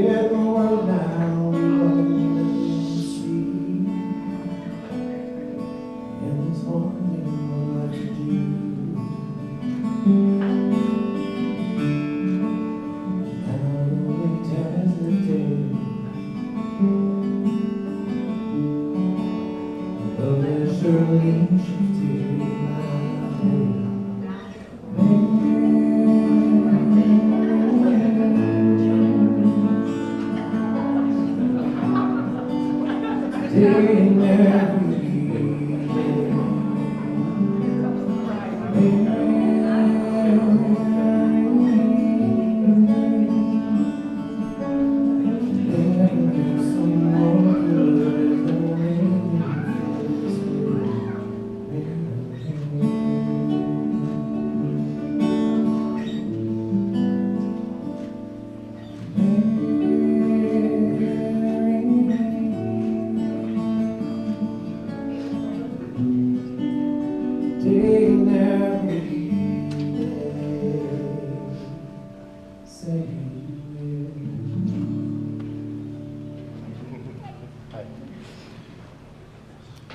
forget the world now, we won't see. And this morning we'll let you do. Now the winter has lifted, though there's surely shifted my day. Taking every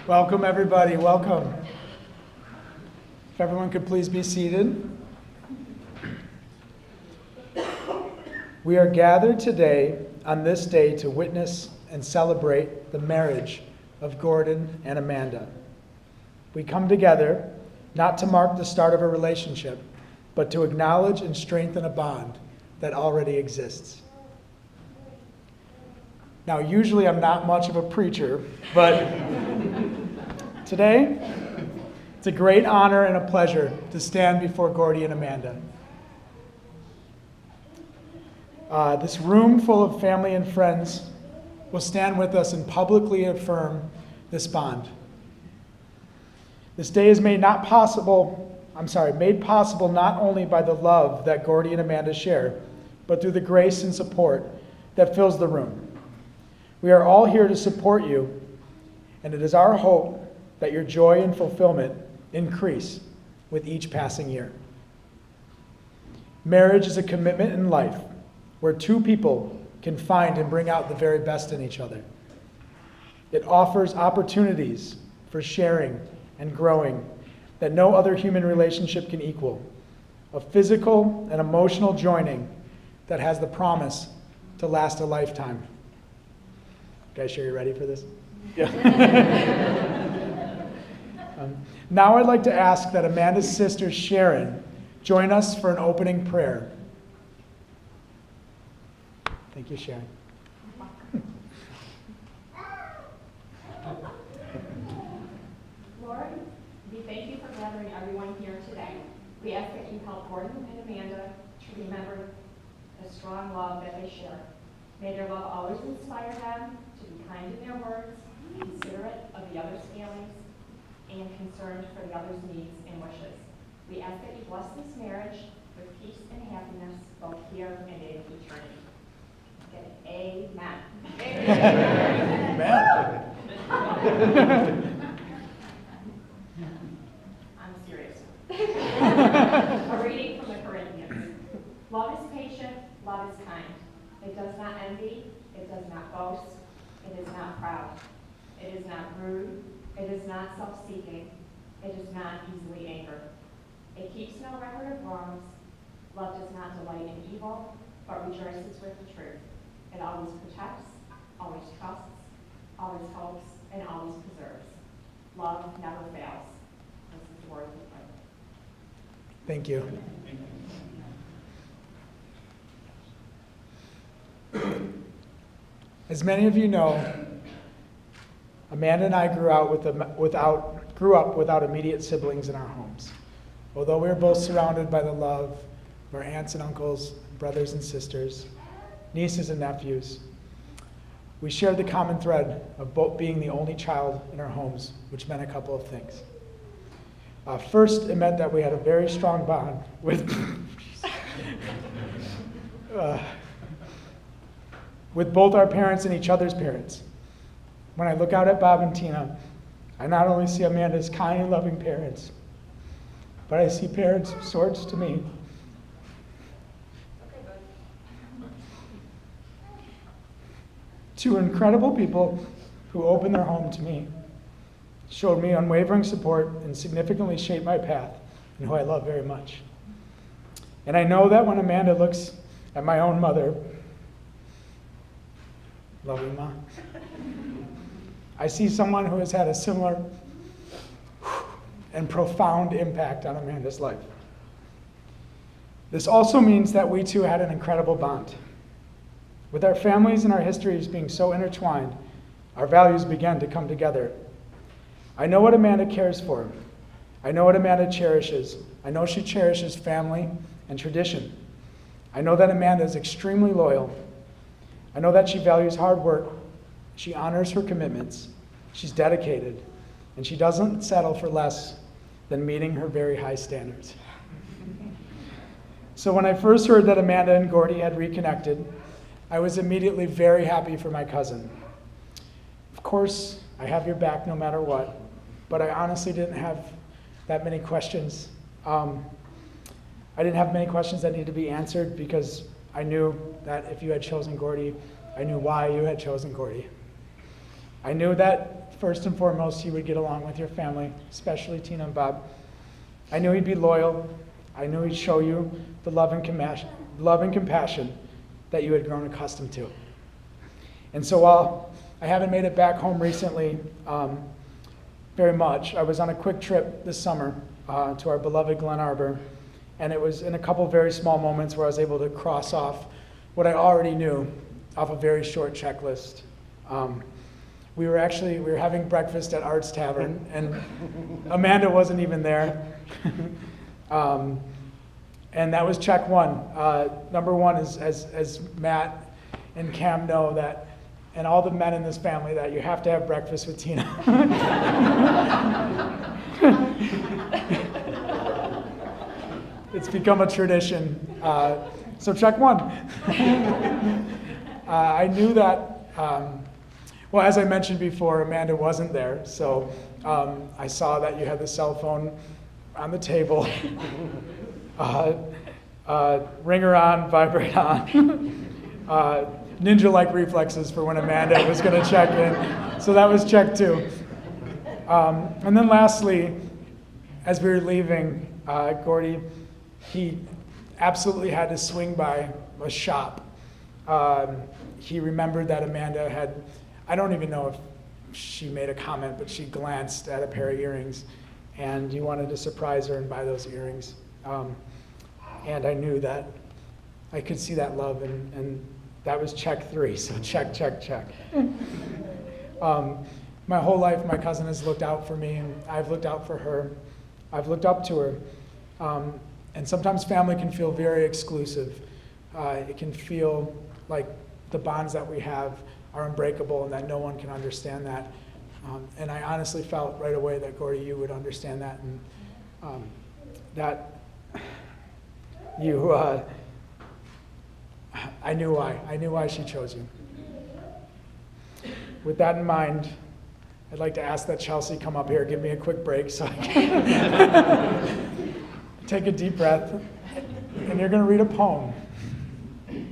Welcome, everybody. Welcome. If everyone could please be seated. We are gathered today on this day to witness and celebrate the marriage of Gordon and Amanda. We come together not to mark the start of a relationship, but to acknowledge and strengthen a bond that already exists. Now, usually I'm not much of a preacher, but today, it's a great honor and a pleasure to stand before Gordy and Amanda. This room full of family and friends will stand with us and publicly affirm this bond. This day is made possible not only by the love that Gordy and Amanda share, but through the grace and support that fills the room. We are all here to support you, and it is our hope that your joy and fulfillment increase with each passing year. Marriage is a commitment in life where two people can find and bring out the very best in each other. It offers opportunities for sharing and growing that no other human relationship can equal, a physical and emotional joining that has the promise to last a lifetime. Guys, sure you're ready for this? Yeah. Now I'd like to ask that Amanda's sister Sharon join us for an opening prayer. Thank you, Sharon. Lord, we thank you for gathering everyone here today. We ask that you help Gordon and Amanda to remember the strong love that they share. May their love always inspire them to be kind in their words, considerate of the other's feelings, and concerned for the other's needs and wishes. We ask that you bless this marriage with peace and happiness both here and in eternity. Okay. Amen. Amen. I'm serious. A reading from the Corinthians. Love is patient, love is kind. It does not envy, it does not boast, it is not proud, it is not rude, it is not self-seeking, it is not easily angered. It keeps no record of wrongs. Love does not delight in evil, but rejoices with the truth. It always protects, always trusts, always hopes, and always preserves. Love never fails. This is the word of the Lord. Thank you. As many of you know, Amanda and I grew up without immediate siblings in our homes. Although we were both surrounded by the love of our aunts and uncles, brothers and sisters, nieces and nephews, we shared the common thread of both being the only child in our homes, which meant a couple of things. First, it meant that we had a very strong bond with both our parents and each other's parents. When I look out at Bob and Tina, I not only see Amanda's kind and loving parents, but I see parents of sorts to me. Two incredible people who opened their home to me, showed me unwavering support, and significantly shaped my path, and who I love very much. And I know that when Amanda looks at my own mother, love you, Ma, I see someone who has had a similar and profound impact on Amanda's life. This also means that we two had an incredible bond. With our families and our histories being so intertwined, our values began to come together. I know what Amanda cares for. I know what Amanda cherishes. I know she cherishes family and tradition. I know that Amanda is extremely loyal. I know that she values hard work. She honors her commitments. She's dedicated. And she doesn't settle for less than meeting her very high standards. So when I first heard that Amanda and Gordy had reconnected, I was immediately very happy for my cousin. Of course, I have your back no matter what, but I honestly didn't have that many questions. I didn't have many questions that needed to be answered because I knew that if you had chosen Gordy, I knew why you had chosen Gordy. I knew that first and foremost, he would get along with your family, especially Tina and Bob. I knew he'd be loyal. I knew he'd show you the love and compassion that you had grown accustomed to. And so while I haven't made it back home recently very much, I was on a quick trip this summer to our beloved Glen Arbor, and it was in a couple very small moments where I was able to cross off what I already knew off a very short checklist. We were having breakfast at Art's Tavern, and Amanda wasn't even there. And that was check one. Number one is, as Matt and Cam know, that, and all the men in this family, that you have to have breakfast with Tina. It's become a tradition. So check one. I knew that, well, as I mentioned before, Amanda wasn't there. So I saw that you had the cell phone on the table. Ringer on, vibrate on. Ninja-like reflexes for when Amanda was going to check in. So that was check two. And then lastly, as we were leaving, Gordy, he absolutely had to swing by a shop. He remembered that Amanda had, I don't even know if she made a comment, but she glanced at a pair of earrings, and he wanted to surprise her and buy those earrings. And I knew that I could see that love, and that was check three, so check, check, check. My whole life, my cousin has looked out for me, and I've looked out for her. I've looked up to her. And sometimes family can feel very exclusive. It can feel like the bonds that we have are unbreakable and that no one can understand that. And I honestly felt right away that, Gordy, you would understand that, and that you, I knew why. I knew why she chose you. With that in mind, I'd like to ask that Chelsea come up here, give me a quick break so I can take a deep breath, and you're going to read a poem. You're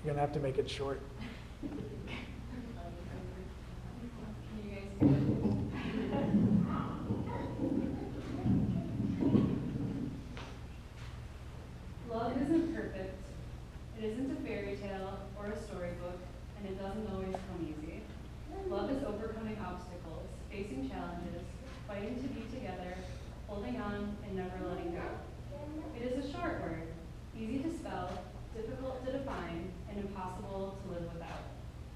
going to have to make it short. Love isn't perfect. It isn't a fairy tale or a storybook, and it doesn't always come easy. Love is overcoming obstacles, facing challenges, fighting to be together, holding on, and never letting go. It is a short word, easy to spell, difficult to define, and impossible to live without.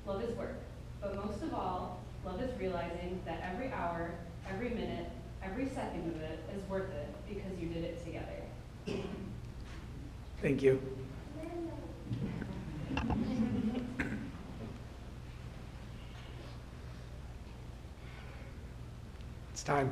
Love is work, but most of all, love is realizing that every hour, every minute, every second of it is worth it because you did it together. Thank you. It's time.